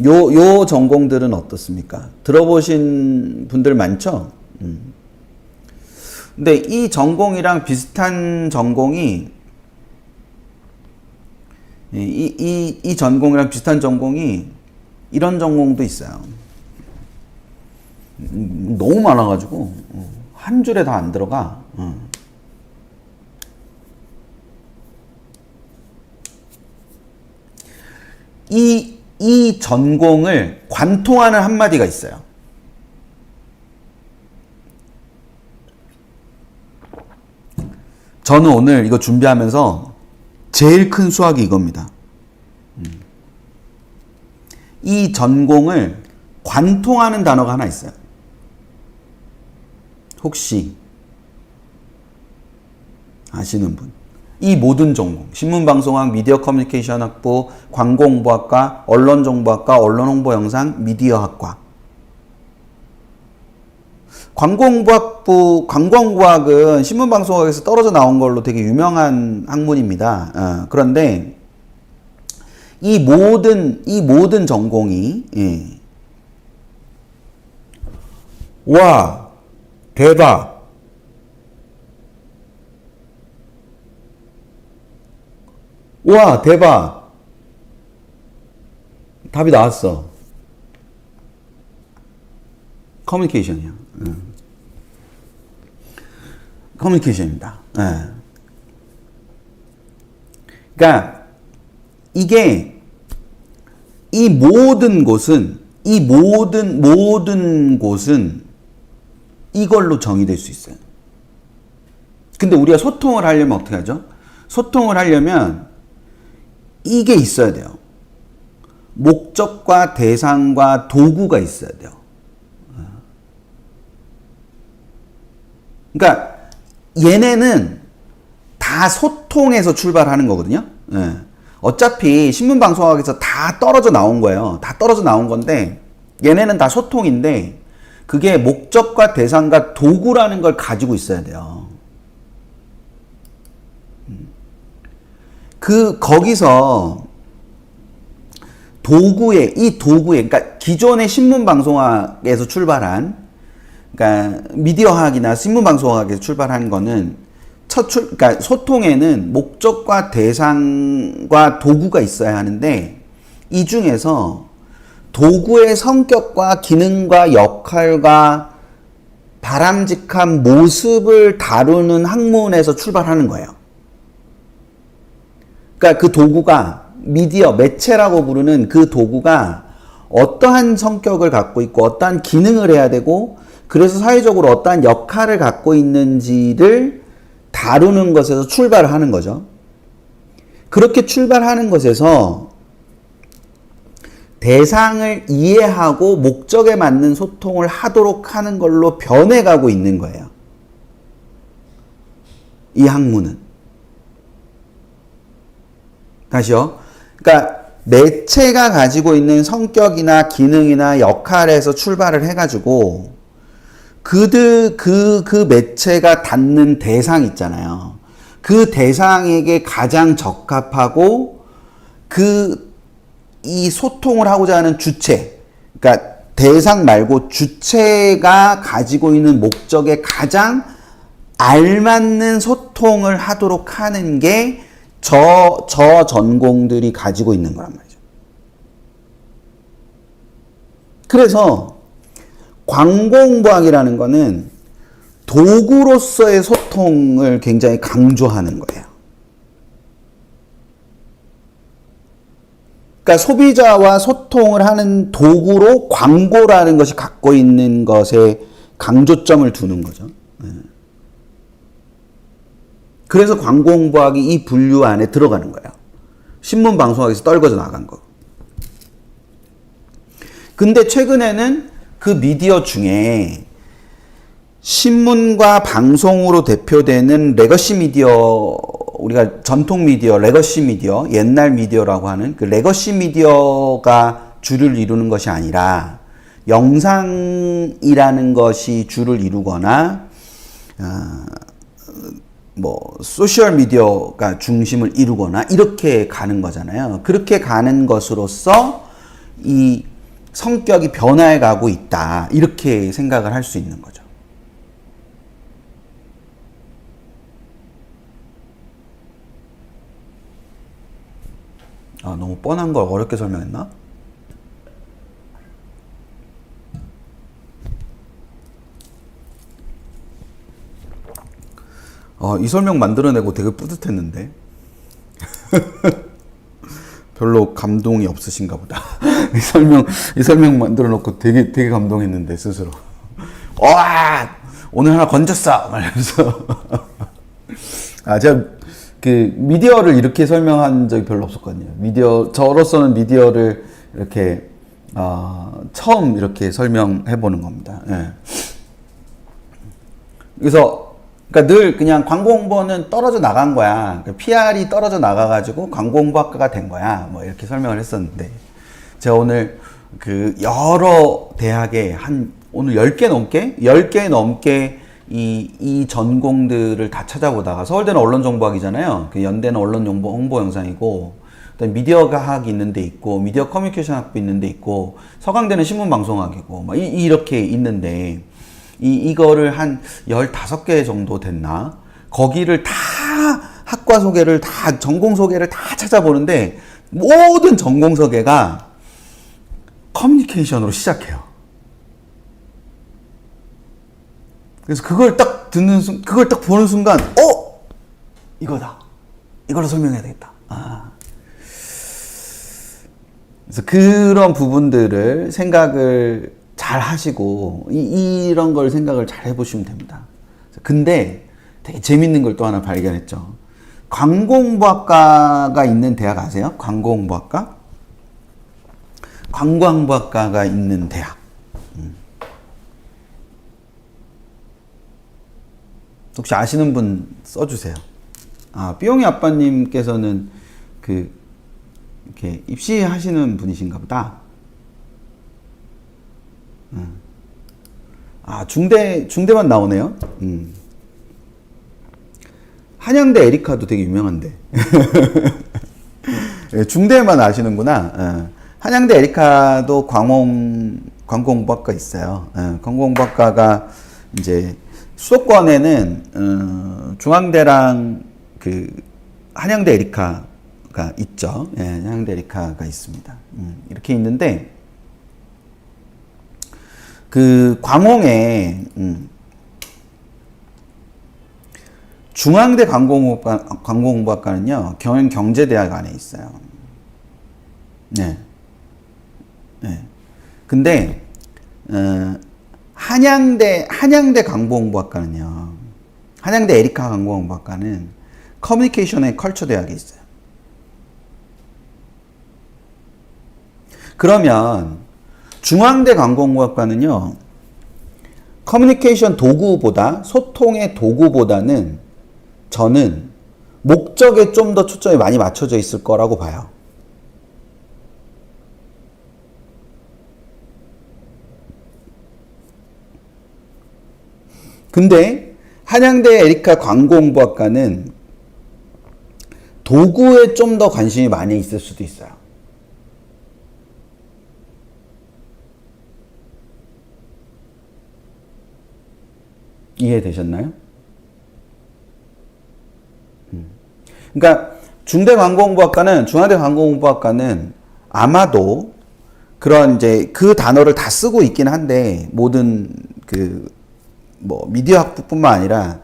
요 전공들은 어떻습니까? 들어보신 분들 많죠? 근데 이 전공이랑 비슷한 전공이 이 전공이랑 비슷한 전공이 이런 전공도 있어요. 너무 많아가지고 한 줄에 다 안 들어가. 이 전공을 관통하는 한마디가 있어요. 저는 오늘 이거 준비하면서 제일 큰 수학이 이겁니다. 이 전공을 관통하는 단어가 하나 있어요. 혹시 아시는 분? 이 모든 전공, 신문방송학, 미디어 커뮤니케이션 학부, 광고홍보학과, 언론정보학과, 언론홍보영상, 미디어학과. 광고홍보학은 신문방송학에서 떨어져 나온 걸로 되게 유명한 학문입니다. 그런데 이 모든 전공이 와 대박. 와 대박. 답이 나왔어. 커뮤니케이션이야. 커뮤니케이션입니다. 그러니까 이게 이 모든 곳은 이걸로 정의될 수 있어요. 근데 우리가 소통을 하려면 어떻게 하죠? 소통을 하려면 이게 있어야 돼요. 목적과 대상과 도구가 있어야 돼요. 그러니까 얘네는 다 소통에서 출발하는 거거든요. 어차피 신문방송학에서 다 떨어져 나온 거예요. 다 떨어져 나온 건데 얘네는 다 소통인데 그게 목적과 대상과 도구라는 걸 가지고 있어야 돼요. 거기서 이 도구에, 그러니까 기존의 신문방송학에서 출발한, 그러니까 미디어학이나 신문방송학에서 출발한 거는 그러니까 소통에는 목적과 대상과 도구가 있어야 하는데 이 중에서 도구의 성격과 기능과 역할과 바람직한 모습을 다루는 학문에서 출발하는 거예요. 그러니까 그 도구가 미디어, 매체라고 부르는 그 도구가 어떠한 성격을 갖고 있고 어떠한 기능을 해야 되고 그래서 사회적으로 어떠한 역할을 갖고 있는지를 다루는 것에서 출발을 하는 거죠. 그렇게 출발하는 것에서 대상을 이해하고 목적에 맞는 소통을 하도록 하는 걸로 변해가고 있는 거예요. 이 학문은. 다시요. 그러니까 매체가 가지고 있는 성격이나 기능이나 역할에서 출발을 해가지고 그 매체가 닿는 대상 있잖아요. 그 대상에게 가장 적합하고 이 소통을 하고자 하는 주체, 그러니까 대상 말고 주체가 가지고 있는 목적에 가장 알맞는 소통을 하도록 하는 게 저 전공들이 가지고 있는 거란 말이죠. 그래서 광고홍보학이라는 거는 도구로서의 소통을 굉장히 강조하는 거예요. 그러니까 소비자와 소통을 하는 도구로 광고라는 것이 갖고 있는 것에 강조점을 두는 거죠. 그래서 광고홍보학이 이 분류 안에 들어가는 거예요. 신문방송학에서 떨궈져 나간 거. 근데 최근에는 그 미디어 중에 신문과 방송으로 대표되는 레거시 미디어, 우리가 전통 미디어, 레거시 미디어, 옛날 미디어라고 하는 그 레거시 미디어가 주를 이루는 것이 아니라 영상이라는 것이 주를 이루거나 소셜 미디어가 중심을 이루거나 이렇게 가는 거잖아요. 그렇게 가는 것으로서 이 성격이 변화해 가고 있다. 이렇게 생각을 할 수 있는 거죠. 아, 너무 뻔한 걸 어렵게 설명했나? 이 설명 만들어내고 되게 뿌듯했는데. 별로 감동이 없으신가 보다. 이 설명 만들어 놓고 되게 감동했는데, 스스로. 와! 오늘 하나 건졌어! 말하면서. 제가 미디어를 이렇게 설명한 적이 별로 없었거든요. 저로서는 미디어를 이렇게, 처음 이렇게 설명해 보는 겁니다. 예. 그래서, 그러니까 늘 그냥 광고 홍보는 떨어져 나간 거야. PR이 떨어져 나가가지고 광고 홍보학과가 된 거야. 뭐 이렇게 설명을 했었는데, 제가 오늘 여러 대학에 오늘 10개 넘게 이 전공들을 다 찾아보다가, 서울대는 언론정보학이잖아요. 연대는 언론홍보 영상이고, 그다음에 미디어과학이 있는 데 있고, 미디어 커뮤니케이션 학부 있는 데 있고, 서강대는 신문방송학이고, 막 이렇게 있는데, 이거를 한 15개 정도 됐나? 거기를 다 학과 소개를 다, 전공 소개를 다 찾아보는데, 모든 전공 소개가 커뮤니케이션으로 시작해요. 그래서 그걸 딱 보는 순간, 이거다. 이걸로 설명해야 되겠다. 그래서 그런 부분들을 생각을 잘 하시고, 이런 걸 생각을 잘 해보시면 됩니다. 근데 되게 재밌는 걸 또 하나 발견했죠. 광고홍보학과가 있는 대학 아세요? 광고홍보학과? 관광부학과가 있는 대학. 혹시 아시는 분 써주세요. 삐용이 아빠님께서는 이렇게 입시하시는 분이신가 보다. 중대만 나오네요. 한양대 에리카도 되게 유명한데. 중대만 아시는구나. 한양대 에리카도 광고홍보학과 있어요. 광고홍보학과가 이제 수도권에는 중앙대랑 한양대 에리카가 있죠. 한양대 에리카가 있습니다. 이렇게 있는데, 광홍에 중앙대 광고홍보학과는요, 경영경제대학 안에 있어요. 네. 근데 한양대 광고홍보학과는요, 한양대 에리카 광고홍보학과는 커뮤니케이션 앤 컬처 대학에 있어요. 그러면 중앙대 광고홍보학과는요, 커뮤니케이션 도구보다, 소통의 도구보다는 저는 목적에 좀 더 초점이 많이 맞춰져 있을 거라고 봐요. 근데 한양대 에리카 광고홍보학과는 도구에 좀 더 관심이 많이 있을 수도 있어요. 이해되셨나요? 그러니까 중앙대 광고홍보학과는 아마도 그런 이제 그 단어를 다 쓰고 있긴 한데, 모든 미디어 학부뿐만 아니라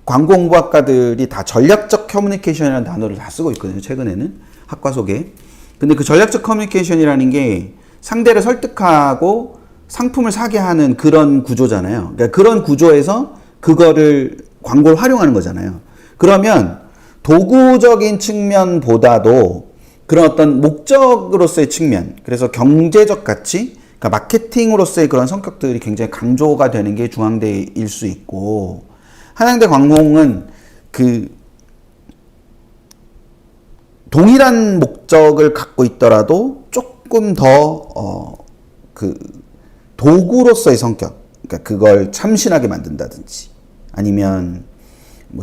광고홍보학과들이 다 전략적 커뮤니케이션이라는 단어를 다 쓰고 있거든요, 최근에는 학과 속에. 근데 그 전략적 커뮤니케이션이라는 게 상대를 설득하고 상품을 사게 하는 그런 구조잖아요. 그러니까 그런 구조에서 그거를 광고를 활용하는 거잖아요. 그러면 도구적인 측면보다도 그런 어떤 목적으로서의 측면, 그래서 경제적 가치, 그러니까 마케팅으로서의 그런 성격들이 굉장히 강조가 되는 게 중앙대일 수 있고, 한양대 광고홍은 동일한 목적을 갖고 있더라도 조금 더 도구로서의 성격, 그러니까 그걸 참신하게 만든다든지, 아니면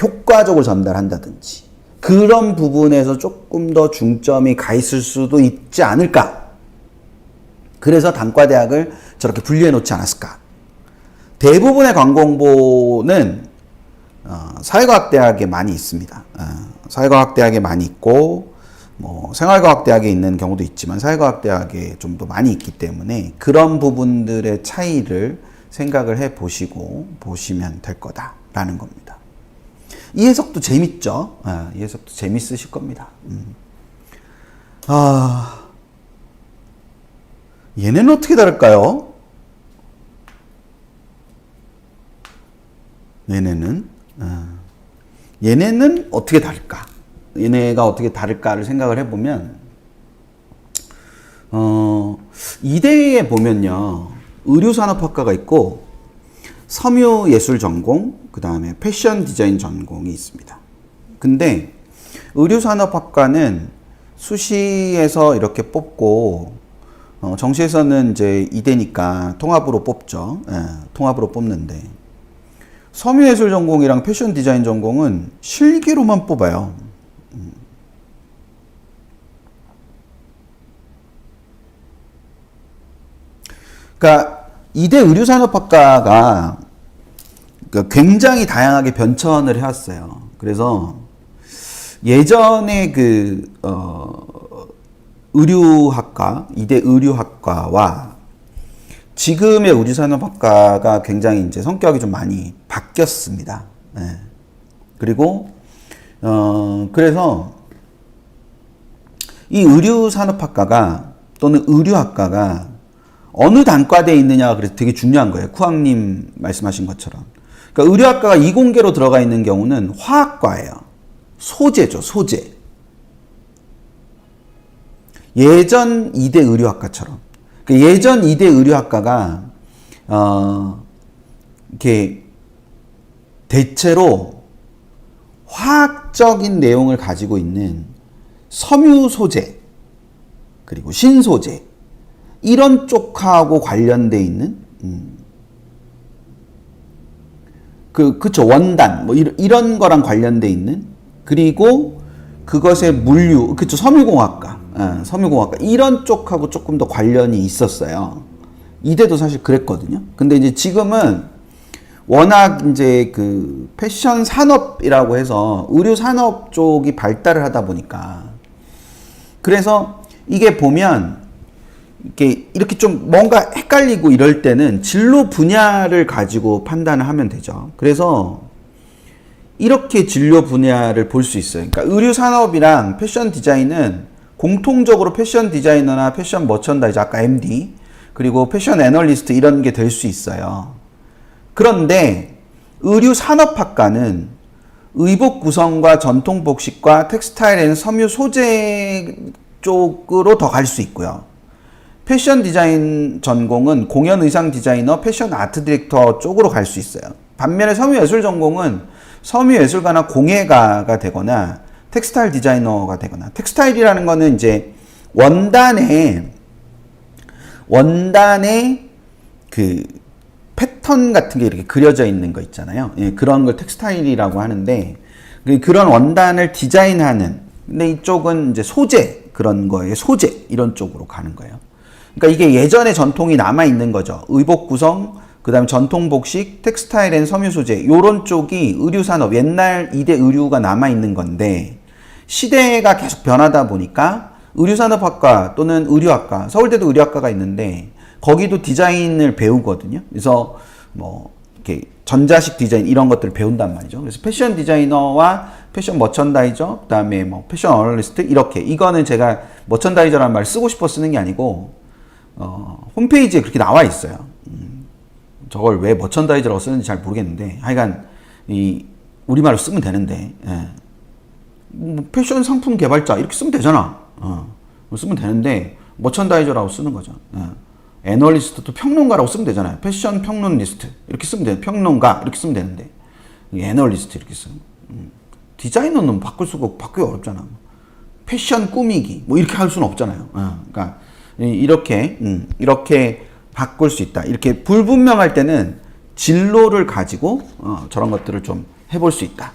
효과적으로 전달한다든지, 그런 부분에서 조금 더 중점이 가 있을 수도 있지 않을까, 그래서 단과대학을 저렇게 분리해 놓지 않았을까. 대부분의 광고 홍보는 사회과학대학에 많이 있습니다. 사회과학대학에 많이 있고 뭐 생활과학대학에 있는 경우도 있지만 사회과학대학에 좀 더 많이 있기 때문에 그런 부분들의 차이를 생각을 해 보시면 될 거다라는 겁니다. 이 해석도 재밌죠? 이 해석도 재밌으실 겁니다. 얘네는 어떻게 다를까요? 얘네는 어떻게 다를까? 얘네가 어떻게 다를까를 생각을 해보면, 이대에 보면요, 의류산업학과가 있고, 섬유예술전공, 그 다음에 패션 디자인 전공이 있습니다. 근데 의류산업학과는 수시에서 이렇게 뽑고, 정시에서는 이제 이대니까 통합으로 뽑죠. 통합으로 뽑는데, 섬유예술 전공이랑 패션 디자인 전공은 실기로만 뽑아요. 그러니까 이대 의류산업학과가 굉장히 다양하게 변천을 해왔어요. 그래서 예전에 의류학과, 이대 의류학과와 지금의 의류산업학과가 굉장히 이제 성격이 좀 많이 바뀌었습니다. 그리고 그래서 이 의류산업학과가 또는 의류학과가 어느 단과대에 있느냐가 그래서 되게 중요한 거예요. 쿠앙님 말씀하신 것처럼. 그러니까 의류학과가 이공계로 들어가 있는 경우는 화학과예요. 소재죠, 소재. 예전 이대 의류학과처럼. 그러니까 예전 이대 의류학과가 이렇게 대체로 화학적인 내용을 가지고 있는 섬유 소재 그리고 신소재 이런 쪽하고 관련돼 있는 그쵸 원단 뭐 이런 거랑 관련돼 있는 그리고 그것의 물류 그쵸 섬유공학과 섬유공학과 이런 쪽하고 조금 더 관련이 있었어요. 이대도 사실 그랬거든요. 근데 이제 지금은 워낙 이제 그 패션 산업이라고 해서 의류 산업 쪽이 발달을 하다 보니까 그래서 이게 보면 이렇게 좀 뭔가 헷갈리고 이럴 때는 진로 분야를 가지고 판단을 하면 되죠. 그래서 이렇게 진로 분야를 볼 수 있어요. 그러니까 의류 산업이랑 패션 디자인은 공통적으로 패션 디자이너나 패션 머천다이저 아까 MD 그리고 패션 애널리스트 이런 게 될 수 있어요. 그런데 의류 산업학과는 의복 구성과 전통 복식과 텍스타일 앤 섬유 소재 쪽으로 더 갈 수 있고요. 패션 디자인 전공은 공연 의상 디자이너, 패션 아트 디렉터 쪽으로 갈 수 있어요. 반면에 섬유예술 전공은 섬유예술가나 공예가가 되거나 텍스타일 디자이너가 되거나 텍스타일이라는 거는 이제 원단에 그 패턴 같은 게 이렇게 그려져 있는 거 있잖아요. 예, 그런 걸 텍스타일이라고 하는데 그런 원단을 디자인하는 근데 이쪽은 이제 소재 그런 거에 소재 이런 쪽으로 가는 거예요. 그러니까 이게 예전의 전통이 남아 있는 거죠. 의복 구성, 그다음에 전통 복식, 텍스타일 앤 섬유 소재 요런 쪽이 의류 산업 옛날 이대 의류가 남아 있는 건데 시대가 계속 변하다 보니까 의류 산업학과 또는 의류학과, 서울대도 의류학과가 있는데 거기도 디자인을 배우거든요. 그래서 뭐 이렇게 전자식 디자인 이런 것들을 배운단 말이죠. 그래서 패션 디자이너와 패션 머천다이저, 그다음에 뭐 패션 어널리스트 이렇게 이거는 제가 머천다이저라는 말 쓰고 싶어 쓰는 게 아니고 홈페이지에 그렇게 나와 있어요. 저걸 왜 머천다이저라고 쓰는지 잘 모르겠는데 하여간 이 우리말로 쓰면 되는데 뭐 패션 상품 개발자 이렇게 쓰면 되잖아. 쓰면 되는데 머천다이저라고 쓰는 거죠. 애널리스트도 평론가라고 쓰면 되잖아요. 패션 평론리스트 이렇게 쓰면 돼. 평론가 이렇게 쓰면 되는데 애널리스트 이렇게 쓰면 디자이너는 바꾸기 어렵잖아. 패션 꾸미기 뭐 이렇게 할 수는 없잖아요. 그러니까 이렇게 바꿀 수 있다. 이렇게 불분명할 때는 진로를 가지고 저런 것들을 좀 해볼 수 있다.